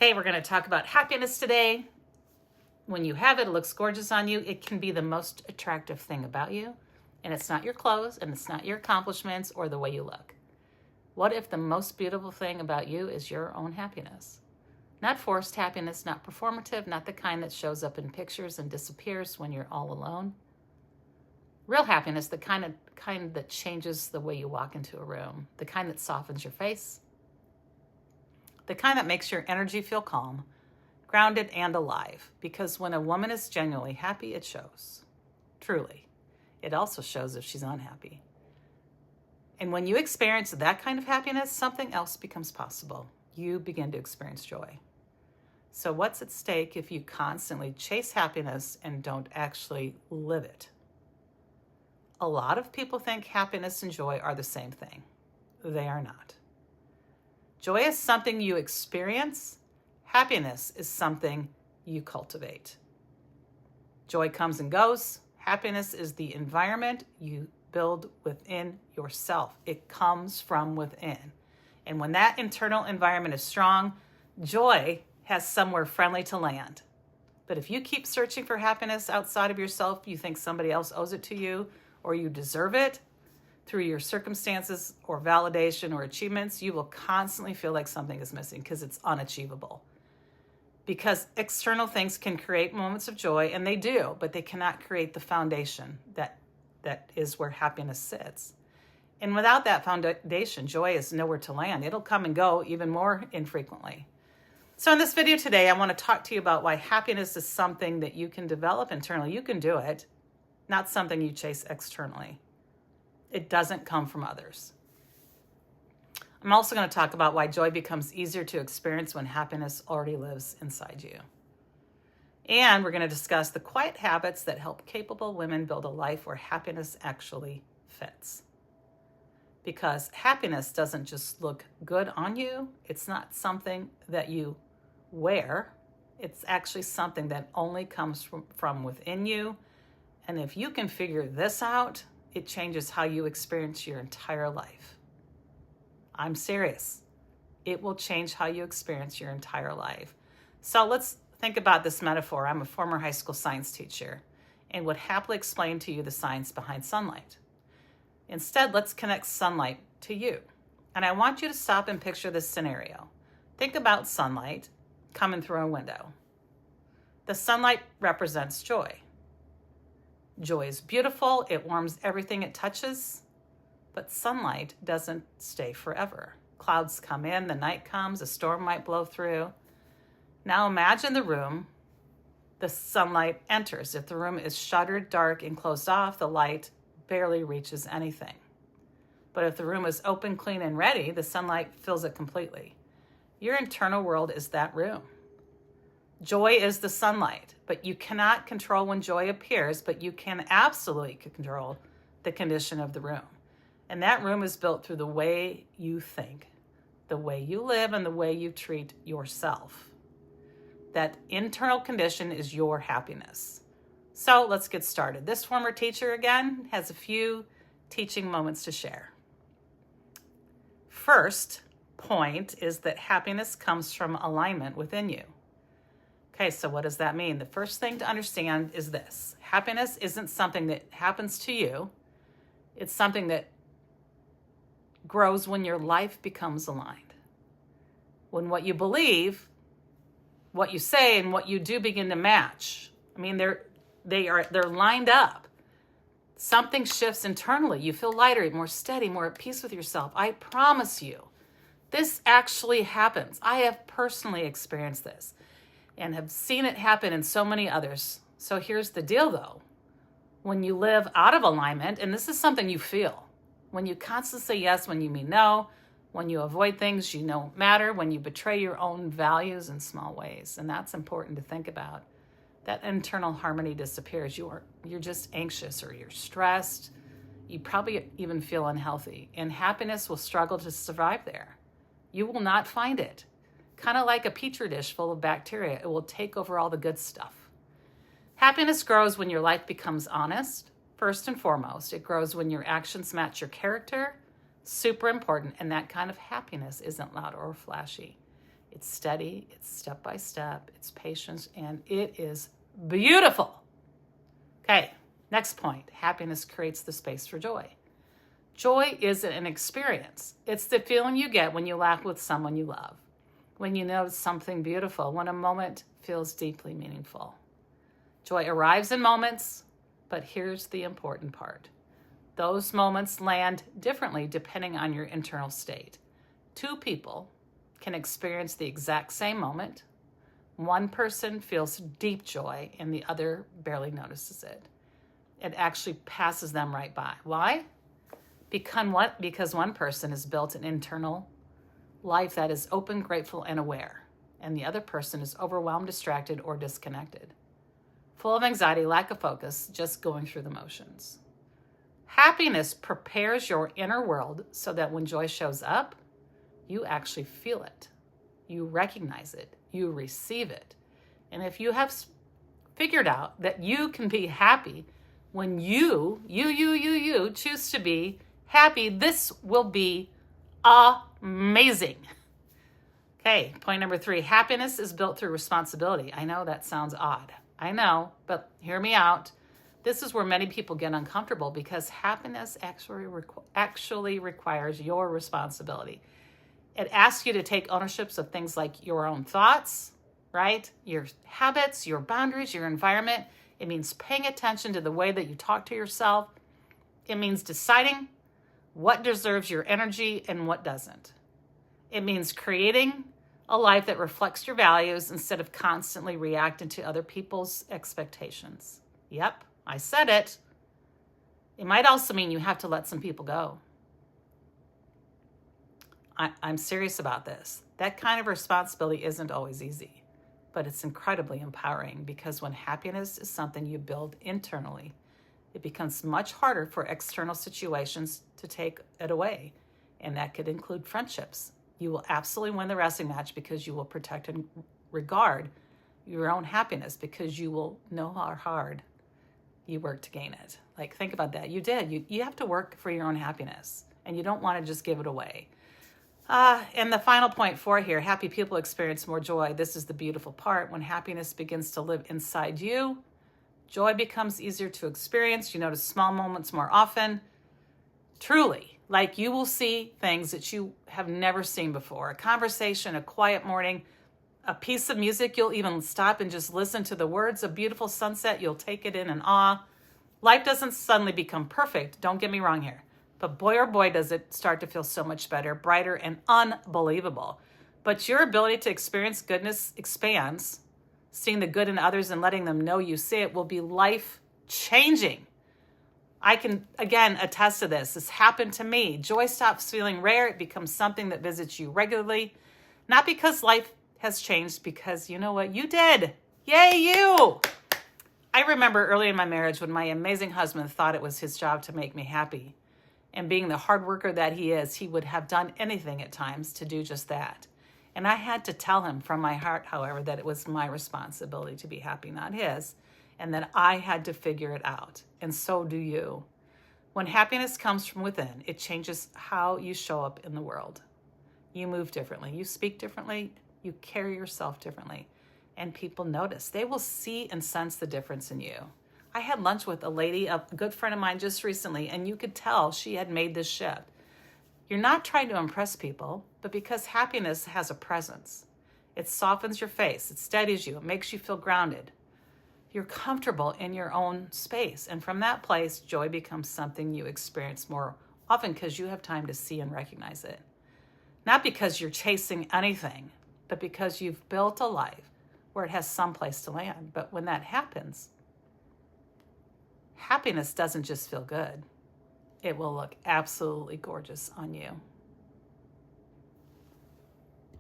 Hey, we're going to talk about happiness today. When you have it, it looks gorgeous on you. It can be the most attractive thing about you. And it's not your clothes, and it's not your accomplishments or the way you look. What if the most beautiful thing about you is your own happiness? Not forced happiness, not performative, not the kind that shows up in pictures and disappears when you're all alone. Real happiness, the kind that changes the way you walk into a room, the kind that softens your face, the kind that makes your energy feel calm, grounded, and alive. Because when a woman is genuinely happy, it shows. Truly. It also shows if she's unhappy. And when you experience that kind of happiness, something else becomes possible. You begin to experience joy. So what's at stake if you constantly chase happiness and don't actually live it? A lot of people think happiness and joy are the same thing. They are not. Joy is something you experience. Happiness is something you cultivate. Joy comes and goes. Happiness is the environment you build within yourself. It comes from within. And when that internal environment is strong, joy has somewhere friendly to land. But if you keep searching for happiness outside of yourself, you think somebody else owes it to you or you deserve it through your circumstances or validation or achievements, you will constantly feel like something is missing because it's unachievable. Because external things can create moments of joy, and they do, but they cannot create the foundation that is where happiness sits. And without that foundation, joy is nowhere to land. It'll come and go even more infrequently. So in this video today, I want to talk to you about why happiness is something that you can develop internally. You can do it, not something you chase externally. It doesn't come from others. I'm also going to talk about why joy becomes easier to experience when happiness already lives inside you. And we're going to discuss the quiet habits that help capable women build a life where happiness actually fits. Because happiness doesn't just look good on you. It's not something that you wear. It's actually something that only comes from within you. And if you can figure this out, it changes how you experience your entire life. I'm serious. It will change how you experience your entire life. So let's think about this metaphor. I'm a former high school science teacher and would happily explain to you the science behind sunlight. Instead, let's connect sunlight to you. And I want you to stop and picture this scenario. Think about sunlight coming through a window. The sunlight represents joy. Joy is beautiful. It warms everything it touches. But sunlight doesn't stay forever. Clouds come in, the night comes, a storm might blow through. Now imagine the room the sunlight enters. If the room is shuttered, dark, and closed off, the light barely reaches anything. But if the room is open, clean, and ready, the sunlight fills it completely. Your internal world is that room. Joy is the sunlight, but you cannot control when joy appears, but you can absolutely control the condition of the room. And that room is built through the way you think, the way you live, and the way you treat yourself. That internal condition is your happiness. So let's get started. This former teacher, again, has a few teaching moments to share. First point is that happiness comes from alignment within you. Okay, so what does that mean? The first thing to understand is this. Happiness isn't something that happens to you. It's something that grows when your life becomes aligned. When what you believe, what you say, and what you do begin to match. I mean, they're lined up. Something shifts internally. You feel lighter, more steady, more at peace with yourself. I promise you, this actually happens. I have personally experienced this and have seen it happen in so many others. So here's the deal, though. When you live out of alignment, and this is something you feel, when you constantly say yes when you mean no, when you avoid things you know matter, when you betray your own values in small ways, and that's important to think about. That internal harmony disappears. You're just anxious or you're stressed. You probably even feel unhealthy, and happiness will struggle to survive there. You will not find it. Kind of like a petri dish full of bacteria, it will take over all the good stuff. Happiness grows when your life becomes honest. First and foremost, it grows when your actions match your character. Super important, and that kind of happiness isn't loud or flashy. It's steady, it's step by step, it's patience, and it is beautiful. Okay, next point. Happiness creates the space for joy. Joy isn't an experience. It's the feeling you get when you laugh with someone you love, when you notice something beautiful, when a moment feels deeply meaningful. Joy arrives in moments, but here's the important part. Those moments land differently depending on your internal state. Two people can experience the exact same moment. One person feels deep joy and the other barely notices it. It actually passes them right by. Why? Because one person has built an internal life that is open, grateful, and aware, and the other person is overwhelmed, distracted, or disconnected, full of anxiety, lack of focus, just going through the motions. Happiness prepares your inner world so that when joy shows up, you actually feel it. You recognize it. You receive it. And if you have figured out that you can be happy when you choose to be happy, this will be amazing. Okay, point number 3. Happiness is built through responsibility. I know that sounds odd. I know, but hear me out. This is where many people get uncomfortable because happiness actually requires your responsibility. It asks you to take ownership of things like your own thoughts, right? Your habits, your boundaries, your environment. It means paying attention to the way that you talk to yourself. It means deciding what deserves your energy and what doesn't. It means creating a life that reflects your values instead of constantly reacting to other people's expectations. Yep, I said it. It might also mean you have to let some people go. I'm serious about this. That kind of responsibility isn't always easy, but it's incredibly empowering because when happiness is something you build internally, it becomes much harder for external situations to take it away, and that could include friendships. You will absolutely win the wrestling match because you will protect and regard your own happiness because you will know how hard you worked to gain it. Like, think about that. You did. You have to work for your own happiness, and you don't want to just give it away. And the final point 4 here, happy people experience more joy. This is the beautiful part. When happiness begins to live inside you, joy becomes easier to experience. You notice small moments more often. Truly, like you will see things that you have never seen before. A conversation, a quiet morning, a piece of music. You'll even stop and just listen to the words. A beautiful sunset. You'll take it in awe. Life doesn't suddenly become perfect. Don't get me wrong here. But boy, oh boy, does it start to feel so much better, brighter, and unbelievable. But your ability to experience goodness expands. Seeing the good in others and letting them know you see it will be life-changing. I can, again, attest to this. This happened to me. Joy stops feeling rare. It becomes something that visits you regularly. Not because life has changed, because you know what? You did. Yay, you! I remember early in my marriage when my amazing husband thought it was his job to make me happy. And being the hard worker that he is, he would have done anything at times to do just that. And I had to tell him from my heart, however, that it was my responsibility to be happy, not his, and that I had to figure it out. And so do you. When happiness comes from within, it changes how you show up in the world. You move differently. You speak differently. You carry yourself differently. And people notice. They will see and sense the difference in you. I had lunch with a lady, a good friend of mine just recently, and you could tell she had made this shift. You're not trying to impress people, but because happiness has a presence. It softens your face. It steadies you. It makes you feel grounded. You're comfortable in your own space. And from that place, joy becomes something you experience more often because you have time to see and recognize it. Not because you're chasing anything, but because you've built a life where it has some place to land. But when that happens, happiness doesn't just feel good. It will look absolutely gorgeous on you.